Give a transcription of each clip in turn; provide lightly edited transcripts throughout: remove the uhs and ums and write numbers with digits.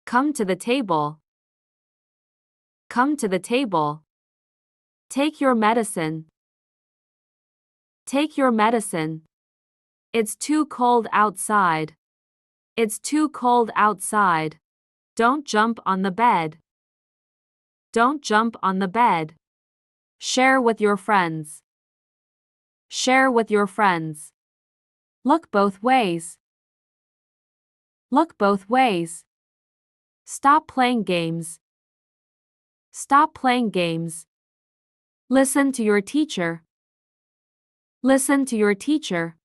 Come to the table. Come to the table. Take your medicine. Take your medicine. It's too cold outside. It's too cold outside. Don't jump on the bed. Don't jump on the bed. Share with your friends. Share with your friends. Look both ways. Look both ways. Stop playing games. Stop playing games. Listen to your teacher. Listen to your teacher.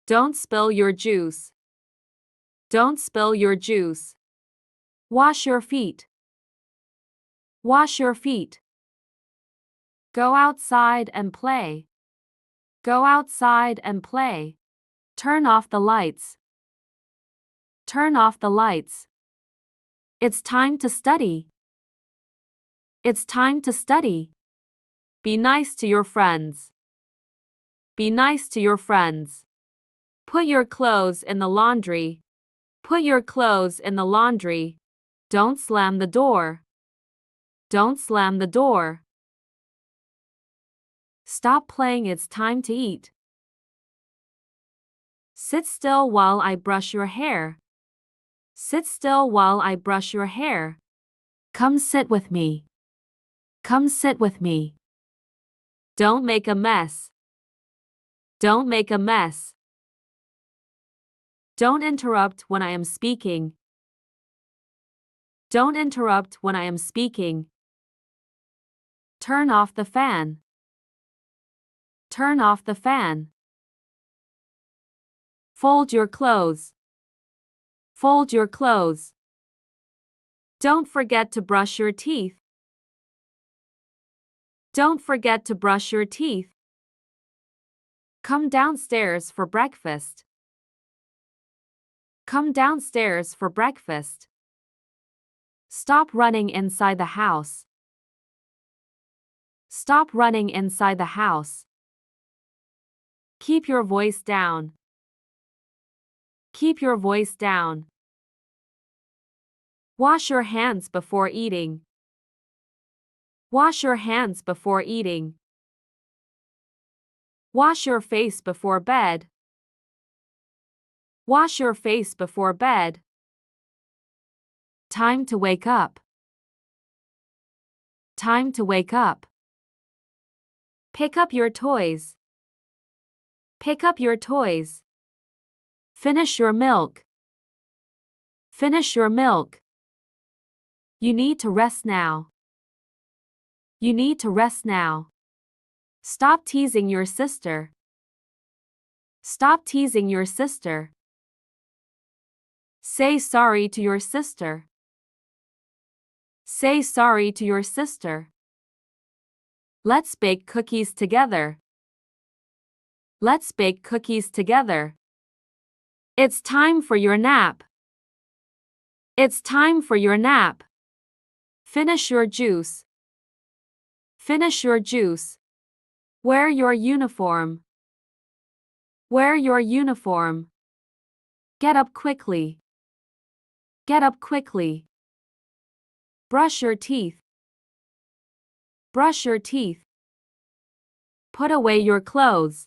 Don't spill your juice. Don't spill your juice. Wash your feet. Wash your feet. Go outside and play. Go outside and play. Turn off the lights. Turn off the lights. It's time to study. It's time to study. Be nice to your friends. Be nice to your friends. Put your clothes in the laundry. Put your clothes in the laundry. Don't slam the door. Don't slam the door. Stop playing, it's time to eat. Sit still while I brush your hair. Sit still while I brush your hair. Come sit with me. Come sit with me. Don't make a mess. Don't make a mess. Don't interrupt when I am speaking. Don't interrupt when I am speaking. Turn off the fan. Turn off the fan. Fold your clothes. Fold your clothes. Don't forget to brush your teeth. Don't forget to brush your teeth. Come downstairs for breakfast. Come downstairs for breakfast. Stop running inside the house. Stop running inside the house. Keep your voice down. Keep your voice down. Wash your hands before eating. Wash your hands before eating. Wash your face before bed. Wash your face before bed. Time to wake up. Time to wake up. Pick up your toys. Pick up your toys. Finish your milk. Finish your milk. You need to rest now. You need to rest now. Stop teasing your sister. Stop teasing your sister. Say sorry to your sister. Say sorry to your sister. Let's bake cookies together. Let's bake cookies together. It's time for your nap. It's time for your nap. Finish your juice. Finish your juice. Wear your uniform. Wear your uniform. Get up quickly. Get up quickly. Brush your teeth. Brush your teeth. Put away your clothes.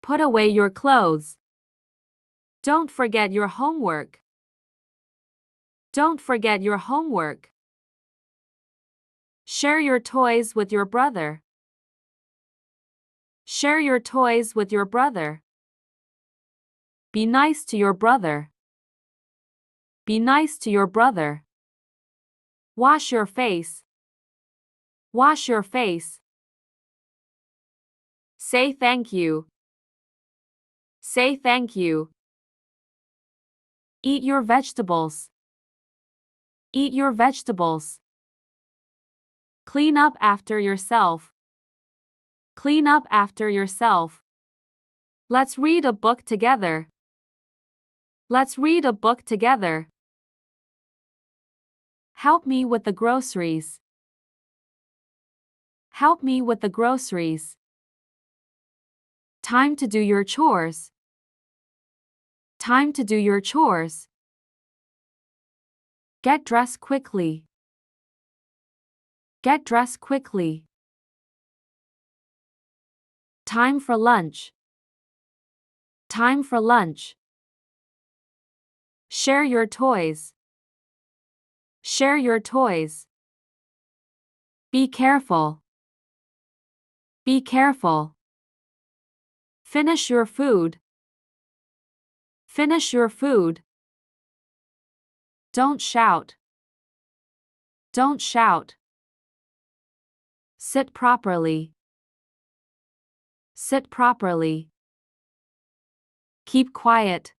Put away your clothes. Don't forget your homework. Don't forget your homework. Share your toys with your brother. Share your toys with your brother. Be nice to your brother. Be nice to your brother. Wash your face. Wash your face. Say thank you. Say thank you. Eat your vegetables. Eat your vegetables. Clean up after yourself. Clean up after yourself. Let's read a book together. Let's read a book together. Help me with the groceries. Help me with the groceries. Time to do your chores. Time to do your chores. Get dressed quickly. Get dressed quickly. Time for lunch. Time for lunch. Share your toys. Share your toys. Be careful. Be careful. Finish your food. Finish your food. Don't shout. Don't shout. Sit properly. Sit properly. Keep quiet.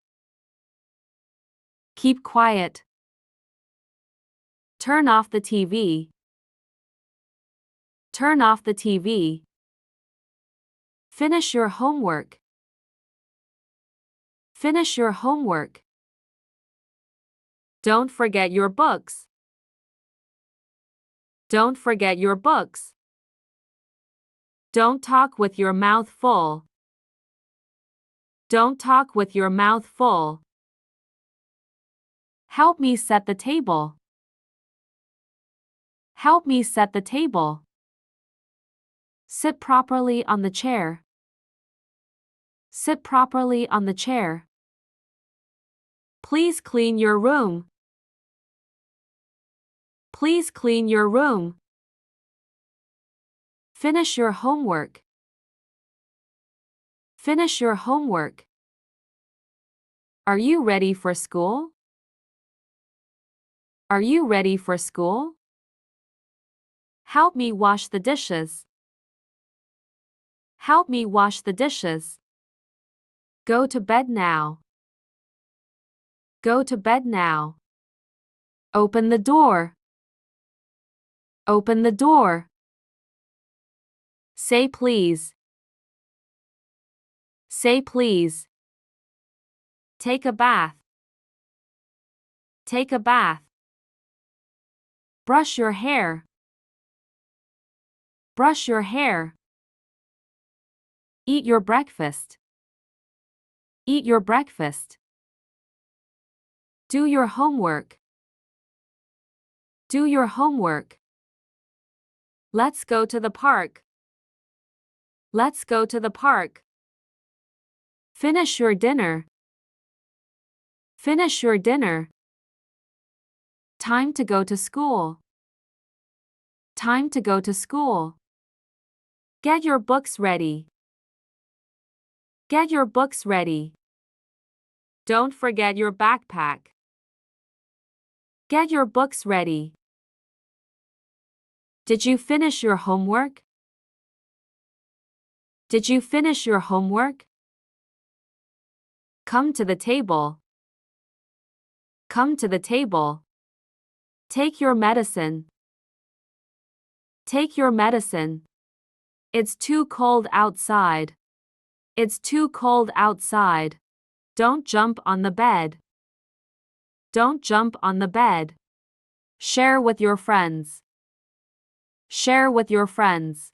Keep quiet. Turn off the TV. Turn off the TV. Finish your homework. Finish your homework. Don't forget your books. Don't forget your books. Don't talk with your mouth full. Don't talk with your mouth full. Help me set the table. Help me set the table. Sit properly on the chair. Sit properly on the chair. Please clean your room. Please clean your room. Finish your homework. Finish your homework. Are you ready for school? Are you ready for school? Help me wash the dishes. Help me wash the dishes. Go to bed now. Go to bed now. Open the door. Open the door. Say please. Say please. Take a bath. Take a bath. Brush your hair. Brush your hair. Eat your breakfast. Eat your breakfast. Do your homework. Do your homework. Let's go to the park. Let's go to the park. Finish your dinner. Finish your dinner. Time to go to school. Time to go to school. Get your books ready. Get your books ready. Don't forget your backpack. Get your books ready. Did you finish your homework? Did you finish your homework? Come to the table. Come to the table. Take your medicine. Take your medicine. It's too cold outside. It's too cold outside. Don't jump on the bed. Don't jump on the bed. Share with your friends. Share with your friends.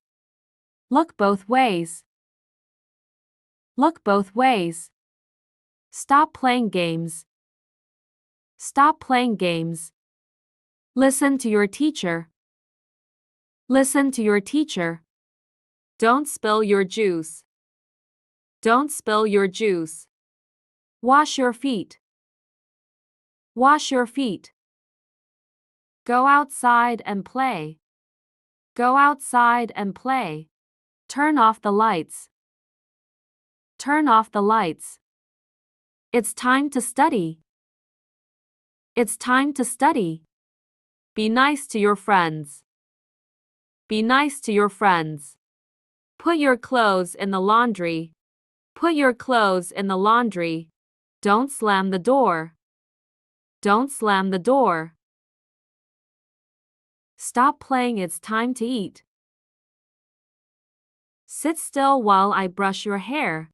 Look both ways. Look both ways. Stop playing games. Stop playing games. Listen to your teacher. Listen to your teacher. Don't spill your juice. Don't spill your juice. Wash your feet. Wash your feet. Go outside and play. Go outside and play. Turn off the lights. Turn off the lights. It's time to study. It's time to study. Be nice to your friends. Be nice to your friends. Put your clothes in the laundry. Put your clothes in the laundry. Don't slam the door. Don't slam the door. Stop playing, it's time to eat. Sit still while I brush your hair.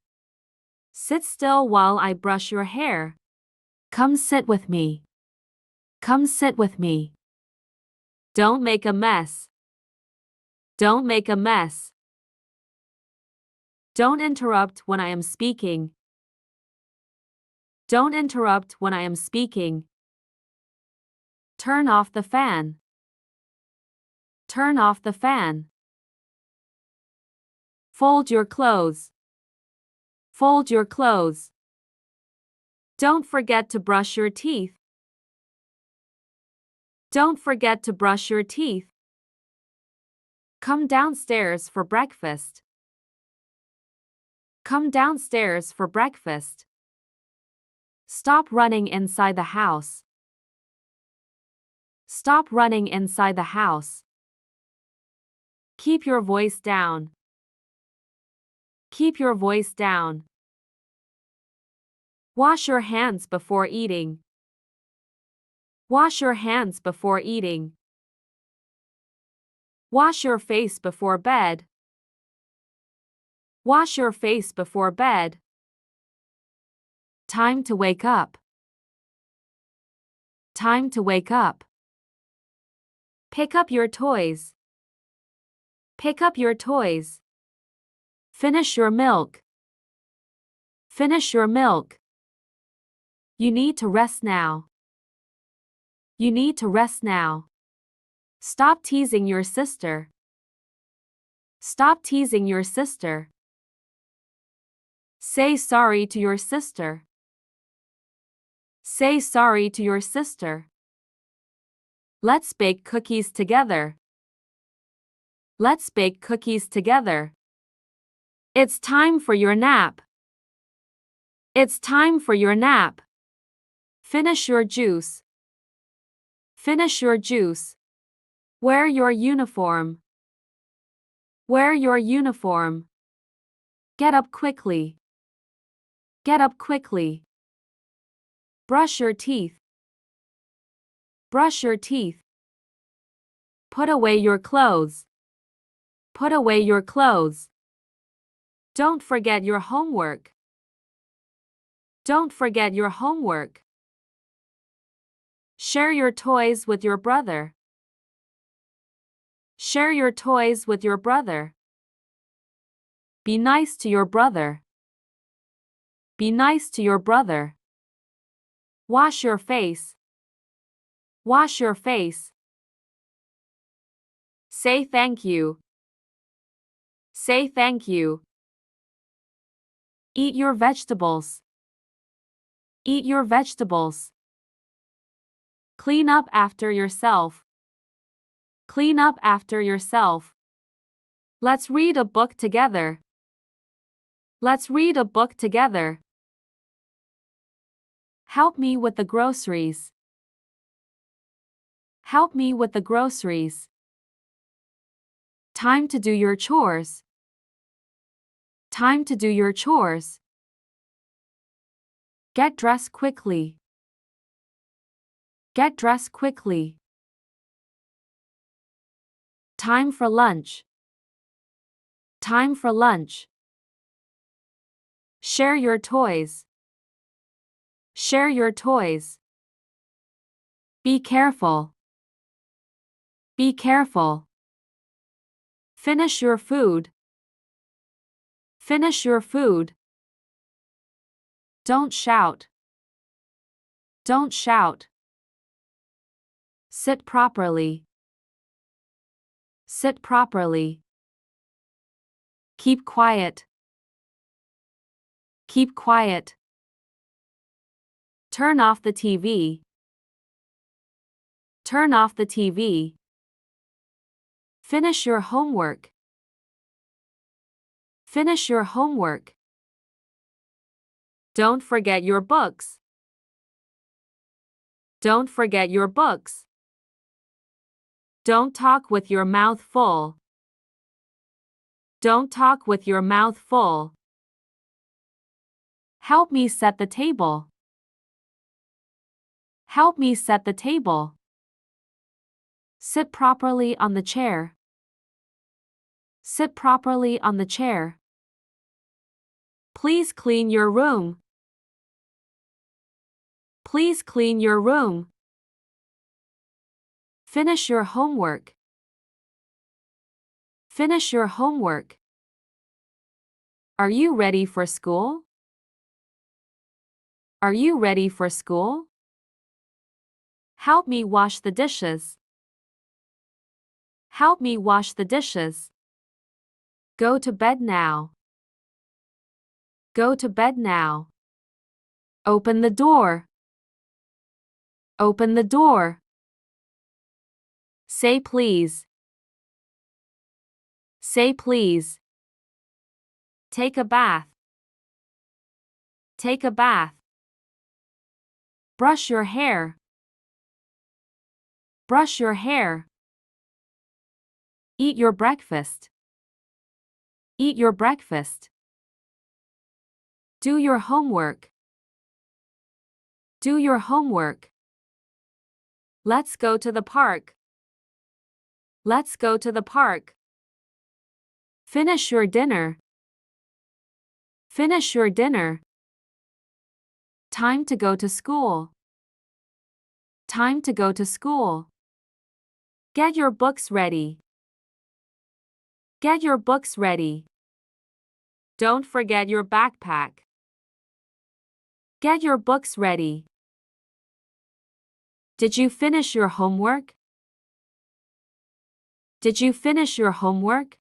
Sit still while I brush your hair. Come sit with me. Come sit with me. Don't make a mess. Don't make a mess. Don't interrupt when I am speaking. Don't interrupt when I am speaking. Turn off the fan. Turn off the fan. Fold your clothes. Fold your clothes. Don't forget to brush your teeth. Don't forget to brush your teeth. Come downstairs for breakfast. Come downstairs for breakfast. Stop running inside the house. Stop running inside the house. Keep your voice down. Keep your voice down. Wash your hands before eating. Wash your hands before eating. Wash your face before bed. Wash your face before bed. Time to wake up. Time to wake up. Pick up your toys. Pick up your toys. Finish your milk. Finish your milk. You need to rest now. You need to rest now. Stop teasing your sister. Stop teasing your sister. Say sorry to your sister. Say sorry to your sister. Let's bake cookies together. Let's bake cookies together. It's time for your nap. It's time for your nap. Finish your juice. Finish your juice. Wear your uniform. Wear your uniform. Get up quickly. Get up quickly. Brush your teeth. Brush your teeth. Put away your clothes. Put away your clothes. Don't forget your homework. Don't forget your homework. Share your toys with your brother. Share your toys with your brother. Be nice to your brother. Be nice to your brother. Wash your face. Wash your face. Say thank you. Say thank you. Eat your vegetables. Eat your vegetables. Clean up after yourself. Clean up after yourself. Let's read a book together. Let's read a book together. Help me with the groceries. Help me with the groceries. Time to do your chores. Time to do your chores. Get dressed quickly. Get dressed quickly. Time for lunch. Time for lunch. Share your toys. Share your toys. Be careful. Be careful. Finish your food. Finish your food. Don't shout. Don't shout. Sit properly. Sit properly. Keep quiet. Keep quiet. Turn off the TV. Turn off the TV. Finish your homework. Finish your homework. Don't forget your books. Don't forget your books. Don't talk with your mouth full. Don't talk with your mouth full. Help me set the table. Help me set the table. Sit properly on the chair. Sit properly on the chair. Please clean your room. Please clean your room. Finish your homework. Finish your homework. Are you ready for school? Are you ready for school? Help me wash the dishes. Help me wash the dishes. Go to bed now. Go to bed now. Open the door. Open the door. Say please. Say please. Take a bath. Take a bath. Brush your hair. Brush your hair. Eat your breakfast. Eat your breakfast. Do your homework. Do your homework. Let's go to the park. Let's go to the park. Finish your dinner. Finish your dinner. Time to go to school. Time to go to school. Get your books ready. Get your books ready. Don't forget your backpack. Get your books ready. Did you finish your homework? Did you finish your homework?